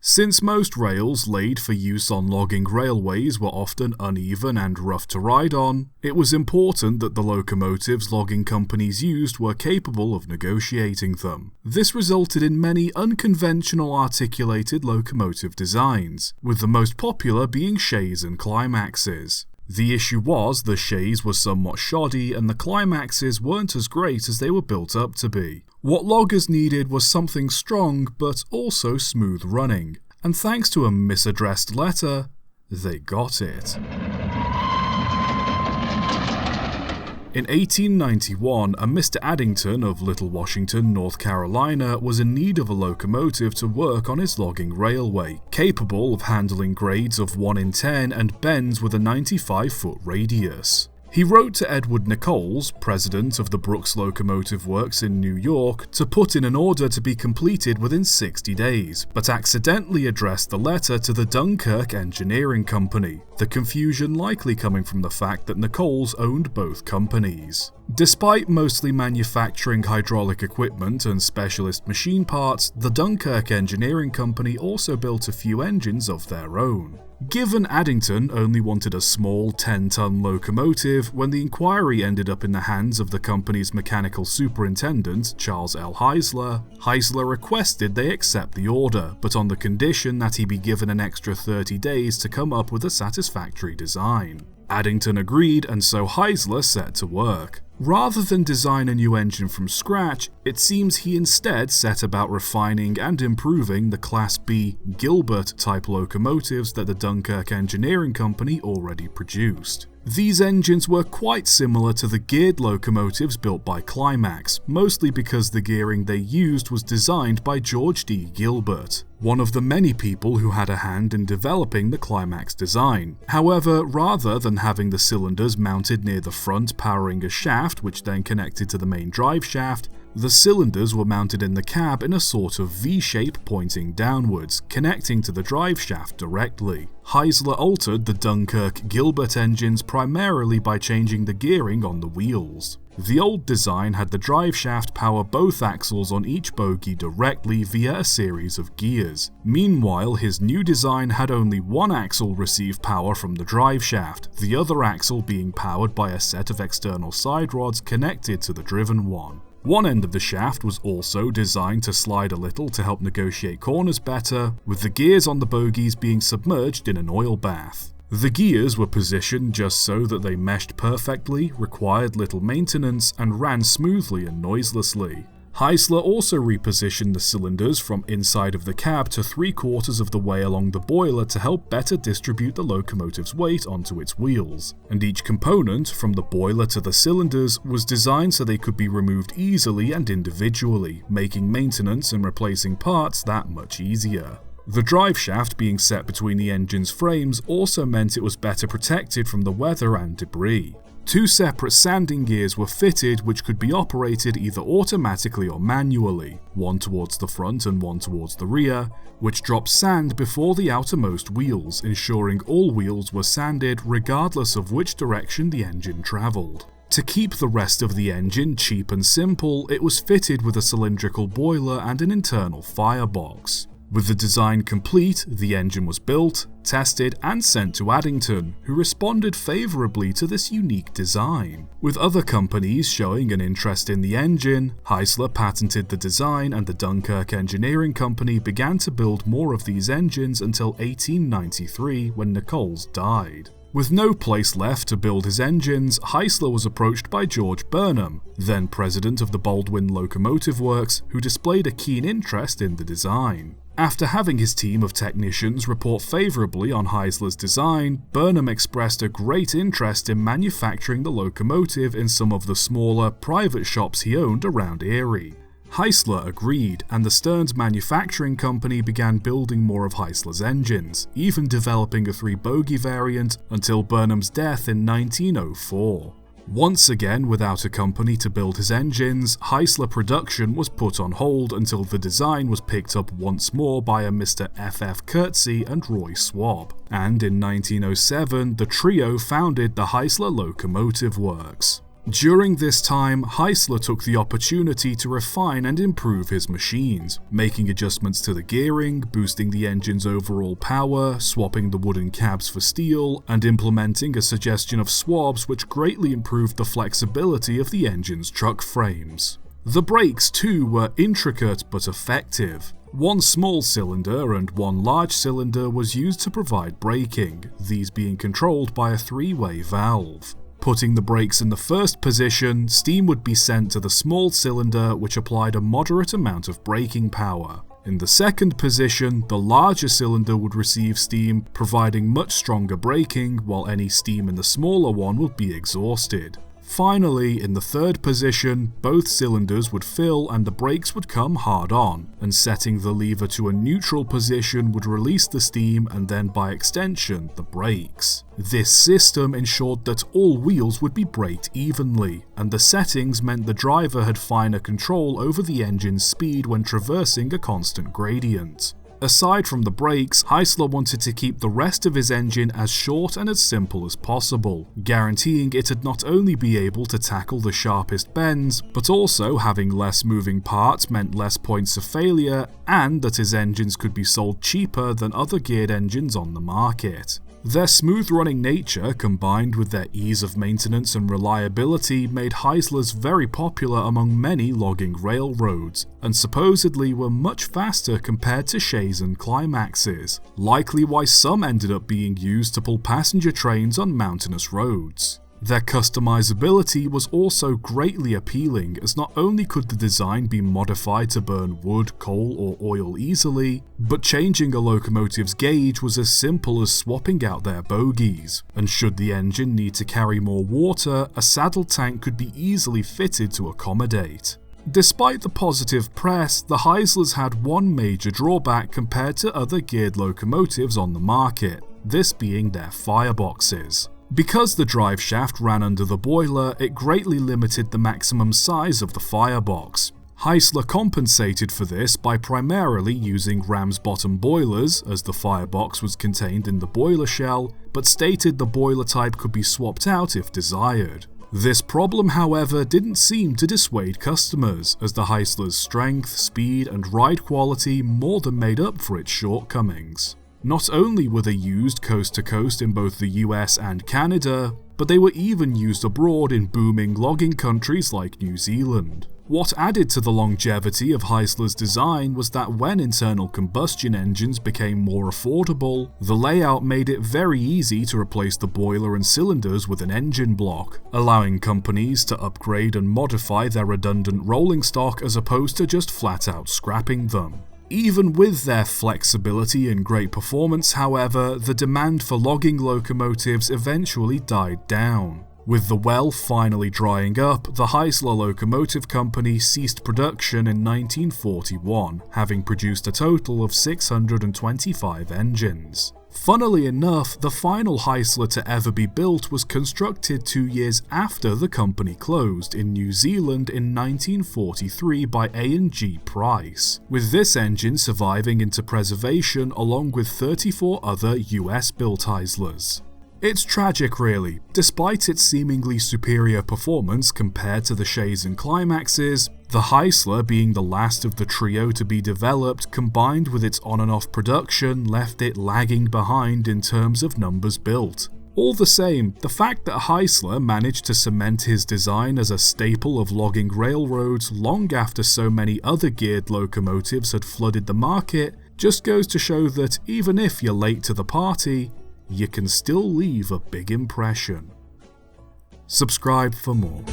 Since most rails laid for use on logging railways were often uneven and rough to ride on, it was important that the locomotives logging companies used were capable of negotiating them. This resulted in many unconventional articulated locomotive designs, with the most popular being shays and climaxes. The issue was the shays were somewhat shoddy and the climaxes weren't as great as they were built up to be. What loggers needed was something strong but also smooth running, and thanks to a misaddressed letter, they got it. In 1891, a Mr. Addington of Little Washington, North Carolina, was in need of a locomotive to work on his logging railway, capable of handling grades of 1 in 10 and bends with a 95-foot radius. He wrote to Edward Nichols, president of the Brooks Locomotive Works in New York, to put in an order to be completed within 60 days, but accidentally addressed the letter to the Dunkirk Engineering Company, the confusion likely coming from the fact that Nichols owned both companies. Despite mostly manufacturing hydraulic equipment and specialist machine parts, the Dunkirk Engineering Company also built a few engines of their own. Given Addington only wanted a small 10-ton locomotive, when the inquiry ended up in the hands of the company's mechanical superintendent, Charles Heisler, Heisler requested they accept the order, but on the condition that he be given an extra 30 days to come up with a satisfactory design. Addington agreed, and so Heisler set to work. Rather than design a new engine from scratch, it seems he instead set about refining and improving the Class B Gilbert-type locomotives that the Dunkirk Engineering Company already produced. These engines were quite similar to the geared locomotives built by Climax, mostly because the gearing they used was designed by George D. Gilbert, one of the many people who had a hand in developing the Climax design. However, rather than having the cylinders mounted near the front powering a shaft which then connected to the main drive shaft, the cylinders were mounted in the cab in a sort of V-shape pointing downwards, connecting to the drive shaft directly. Heisler altered the Dunkirk Gilbert engines primarily by changing the gearing on the wheels. The old design had the drive shaft power both axles on each bogie directly via a series of gears. Meanwhile, his new design had only one axle receive power from the drive shaft, the other axle being powered by a set of external side rods connected to the driven one. One end of the shaft was also designed to slide a little to help negotiate corners better, with the gears on the bogies being submerged in an oil bath. The gears were positioned just so that they meshed perfectly, required little maintenance, and ran smoothly and noiselessly. Heisler also repositioned the cylinders from inside of the cab to 3/4 of the way along the boiler to help better distribute the locomotive's weight onto its wheels, and each component, from the boiler to the cylinders, was designed so they could be removed easily and individually, making maintenance and replacing parts that much easier. The drive shaft being set between the engine's frames also meant it was better protected from the weather and debris. 2 separate sanding gears were fitted which could be operated either automatically or manually, one towards the front and one towards the rear, which dropped sand before the outermost wheels, ensuring all wheels were sanded regardless of which direction the engine travelled. To keep the rest of the engine cheap and simple, it was fitted with a cylindrical boiler and an internal firebox. With the design complete, the engine was built, tested, and sent to Addington, who responded favourably to this unique design. With other companies showing an interest in the engine, Heisler patented the design and the Dunkirk Engineering Company began to build more of these engines until 1893 when Nichols died. With no place left to build his engines, Heisler was approached by George Burnham, then president of the Baldwin Locomotive Works, who displayed a keen interest in the design. After having his team of technicians report favourably on Heisler's design, Burnham expressed a great interest in manufacturing the locomotive in some of the smaller, private shops he owned around Erie. Heisler agreed, and the Stearns Manufacturing Company began building more of Heisler's engines, even developing a 3-bogie variant until Burnham's death in 1904. Once again without a company to build his engines, Heisler production was put on hold until the design was picked up once more by a Mr. F.F. Kurtze and Roy Swab, and in 1907 the trio founded the Heisler Locomotive Works. During this time, Heisler took the opportunity to refine and improve his machines, making adjustments to the gearing, boosting the engine's overall power, swapping the wooden cabs for steel, and implementing a suggestion of swabs which greatly improved the flexibility of the engine's truck frames. The brakes too were intricate but effective. One small cylinder and one large cylinder was used to provide braking, these being controlled by a three-way valve. Putting the brakes in the first position, steam would be sent to the small cylinder which applied a moderate amount of braking power. In the second position, the larger cylinder would receive steam, providing much stronger braking, while any steam in the smaller one would be exhausted. Finally, in the third position, both cylinders would fill and the brakes would come hard on, and setting the lever to a neutral position would release the steam and then by extension, the brakes. This system ensured that all wheels would be braked evenly, and the settings meant the driver had finer control over the engine's speed when traversing a constant gradient. Aside from the brakes, Heisler wanted to keep the rest of his engine as short and as simple as possible, guaranteeing it'd not only be able to tackle the sharpest bends, but also having less moving parts meant less points of failure, and that his engines could be sold cheaper than other geared engines on the market. Their smooth-running nature, combined with their ease of maintenance and reliability, made Heisler's very popular among many logging railroads, and supposedly were much faster compared to Shays and Climaxes, likely why some ended up being used to pull passenger trains on mountainous roads. Their customizability was also greatly appealing, as not only could the design be modified to burn wood, coal or oil easily, but changing a locomotive's gauge was as simple as swapping out their bogies, and should the engine need to carry more water, a saddle tank could be easily fitted to accommodate. Despite the positive press, the Heislers had one major drawback compared to other geared locomotives on the market, this being their fireboxes. Because the drive shaft ran under the boiler, it greatly limited the maximum size of the firebox. Heisler compensated for this by primarily using ram's-bottom boilers, as the firebox was contained in the boiler shell, but stated the boiler type could be swapped out if desired. This problem, however, didn't seem to dissuade customers, as the Heisler's strength, speed, and ride quality more than made up for its shortcomings. Not only were they used coast to coast in both the US and Canada, but they were even used abroad in booming logging countries like New Zealand. What added to the longevity of Heisler's design was that when internal combustion engines became more affordable, the layout made it very easy to replace the boiler and cylinders with an engine block, allowing companies to upgrade and modify their redundant rolling stock as opposed to just flat out scrapping them. Even with their flexibility and great performance, however, the demand for logging locomotives eventually died down. With the well finally drying up, the Heisler Locomotive Company ceased production in 1941, having produced a total of 625 engines. Funnily enough, the final Heisler to ever be built was constructed 2 years after the company closed in New Zealand in 1943 by A&G Price, with this engine surviving into preservation along with 34 other US-built Heislers. It's tragic really, despite its seemingly superior performance compared to the Shays and Climaxes, the Heisler being the last of the trio to be developed combined with its on and off production left it lagging behind in terms of numbers built. All the same, the fact that Heisler managed to cement his design as a staple of logging railroads long after so many other geared locomotives had flooded the market just goes to show that even if you're late to the party, you can still leave a big impression. Subscribe for more.